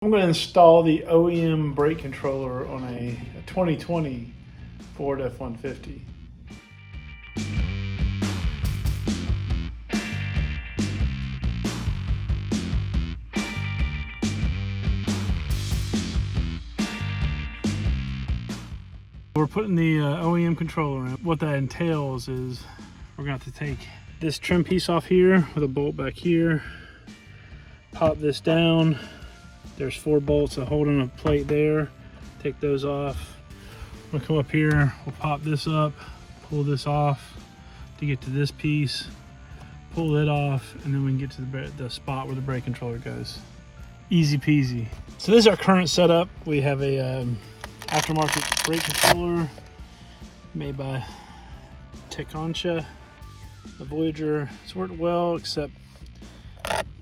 I'm going to install the OEM brake controller on a 2020 Ford F-150. We're putting the OEM controller in. What that entails is we're going to have to take this trim piece off here with a bolt back here, pop this down. There's 4 bolts that hold on a plate there. Take those off. We'll come up here, we'll pop this up, pull this off to get to this piece, pull it off, and then we can get to the spot where the brake controller goes. Easy peasy. So this is our current setup. We have a aftermarket brake controller made by Teconcha, the Voyager. It's worked well, except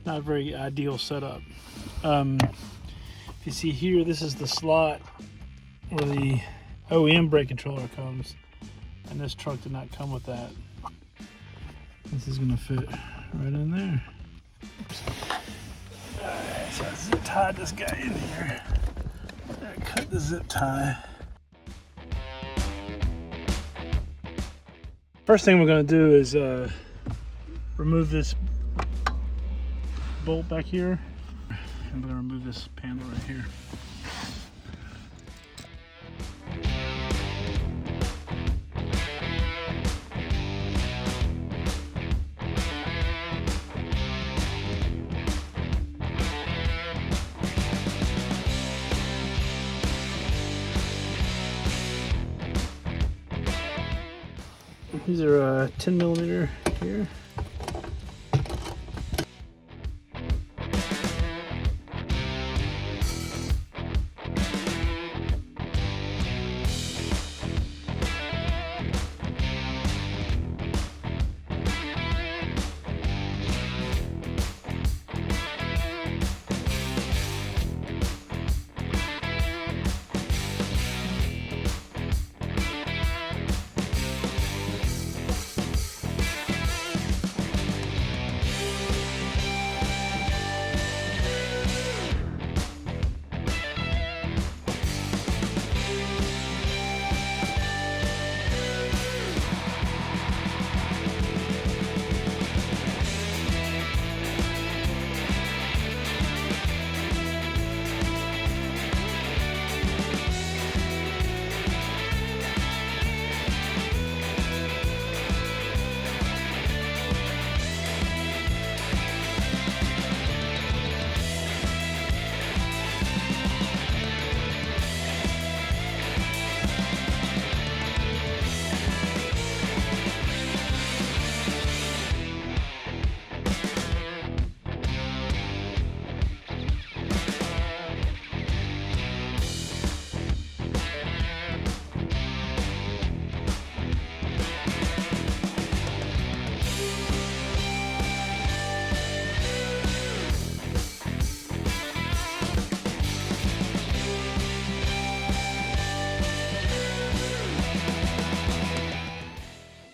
not a very ideal setup. If you see here, this is the slot where the OEM brake controller comes, and this truck did not come with that. This is going to fit right in there. Alright, so I zip tied this guy in here. Cut the zip tie. First thing we're going to do is remove this bolt back here. I'm going to remove this panel right here. These are 10 millimeter here.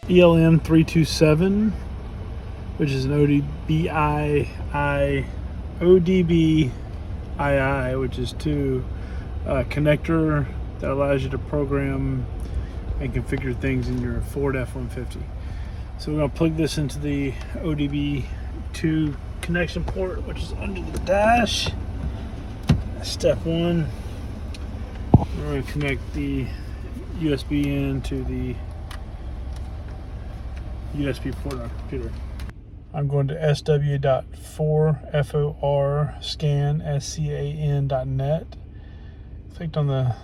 ELM 327, which is an ODBII, which is to connector that allows you to program and configure things in your Ford F-150. So we're going to plug this into the ODB2 connection port, which is under the dash. Step 1, we're going to connect the USB in to the USB port on our computer. I'm going to sw.4forscan.net. Clicked on the,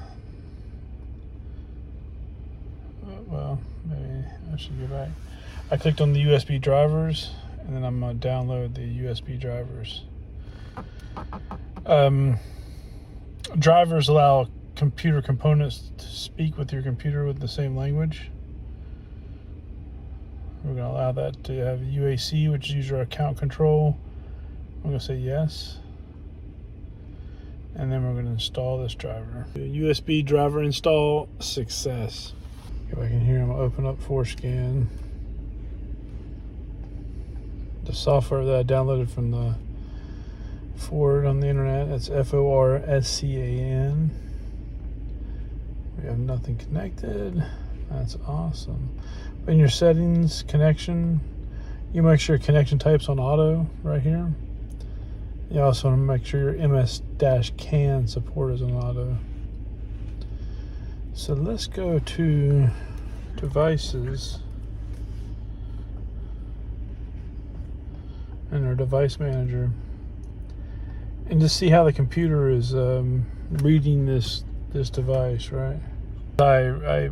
well, maybe I should go back. I clicked on the USB drivers, and then I'm going to download the USB drivers. Drivers allow computer components to speak with your computer with the same language. We're going to allow that to have UAC, which is user account control. I'm going to say yes. And then we're going to install this driver. USB driver install success. Go back in here, I'm going to open up Forescan. The software that I downloaded from the Ford on the internet. That's FORSCAN. We have nothing connected. That's awesome. In your settings, connection, you make sure connection type's on auto right here. You also want to make sure your MS-CAN support is on auto. So let's go to devices and our device manager and just see how the computer is reading this device, right? I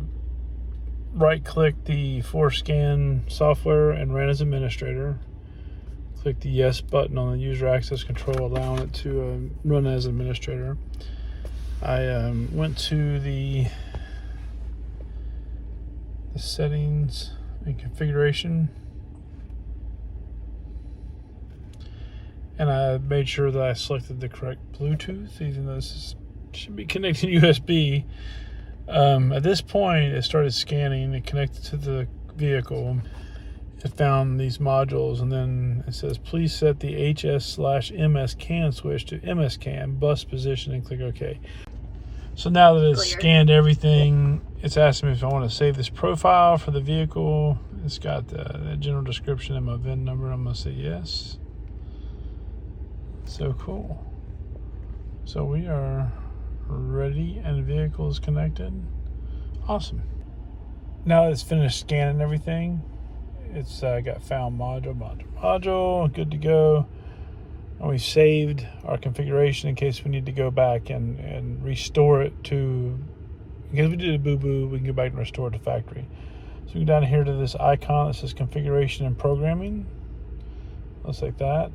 right-click the ForScan software and ran as administrator. Click the yes button on the user access control, allowing it to run as administrator. I went to the settings and configuration, and I made sure that I selected the correct Bluetooth, even though this should be connected USB. At this point, it started scanning. It connected to the vehicle. It found these modules, and then it says, please set the HS/MS CAN switch to MS CAN bus position and click OK. So now that it's scanned everything, it's asking me if I want to save this profile for the vehicle. It's got the general description and my VIN number. I'm going to say yes. So cool. So we are ready and the vehicle is connected. Awesome. Now that it's finished scanning everything, it's got found module, good to go. And we saved our configuration in case we need to go back and restore it to, in case we did a boo-boo, we can go back and restore it to factory. So we go down here to this icon that says configuration and programming. Looks like that.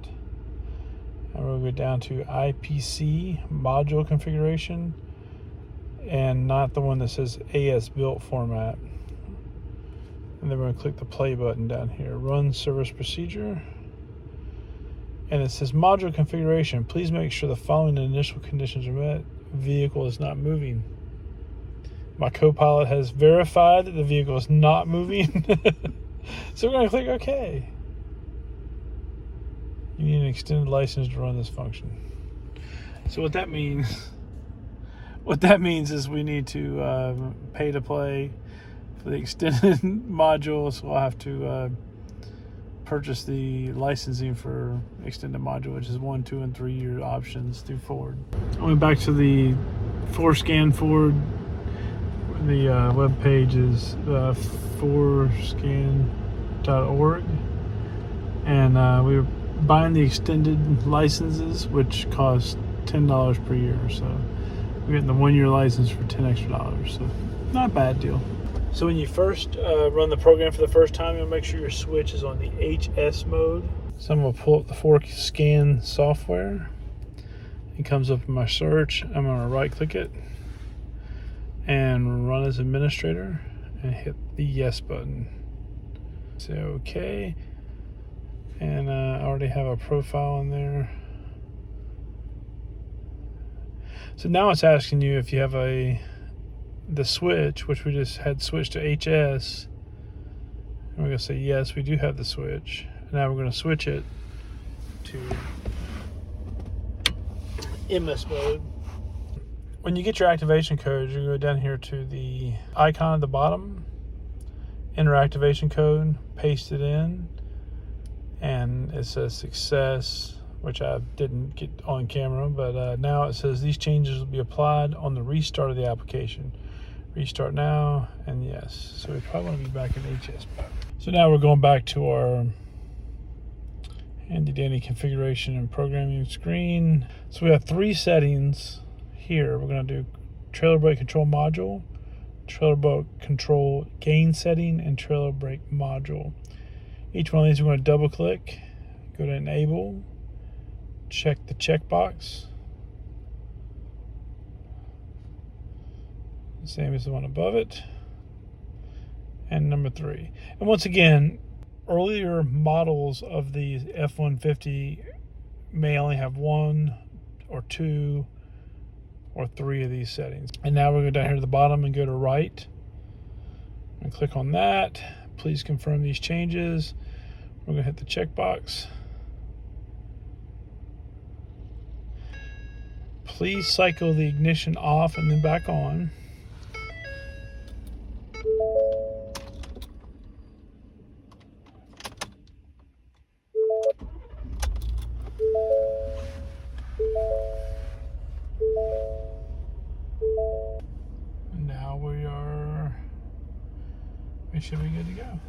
And we'll go down to IPC module configuration and not the one that says AS built format. And then we're going to click the play button down here. Run service procedure. And it says module configuration. Please make sure the following initial conditions are met. Vehicle is not moving. My co-pilot has verified that the vehicle is not moving. So we're going to click OK. You need an extended license to run this function. So what that means is we need to pay to play for the extended module. So we'll have to purchase the licensing for extended module, which is 1, 2, and 3 year options through Ford. I went back to the ForScan Ford. The web page is forscan.org, and we were buying the extended licenses, which cost $10 per year. So we're getting the 1 year license for $10 extra. So not a bad deal. So when you first run the program for the first time, you'll make sure your switch is on the HS mode. So I'm going to pull up the ForScan software. It comes up in my search. I'm going to right click it and run as administrator and hit the yes button. Say OK. And I already have a profile in there. So now it's asking you if you have the switch, which we just had switched to HS. And we're going to say yes, we do have the switch. Now we're going to switch it to MS mode. When you get your activation code, you go down here to the icon at the bottom, enter activation code, paste it in, and it says success, which I didn't get on camera, but now it says these changes will be applied on the restart of the application. Restart now, and yes. So we probably want to be back in HS. So now we're going back to our handy dandy configuration and programming screen. So we have 3 settings here. We're going to do trailer brake control module, trailer brake control gain setting, and trailer brake module. Each one of these we're going to double click, go to enable, check the checkbox, same as the one above it, and number 3. And once again, earlier models of the F150 may only have 1 or 2 or 3 of these settings. And now we're going to go down here to the bottom and go to right and click on that. Please confirm these changes. We're going to hit the checkbox. Please cycle the ignition off and then back on. And now we should be good to go.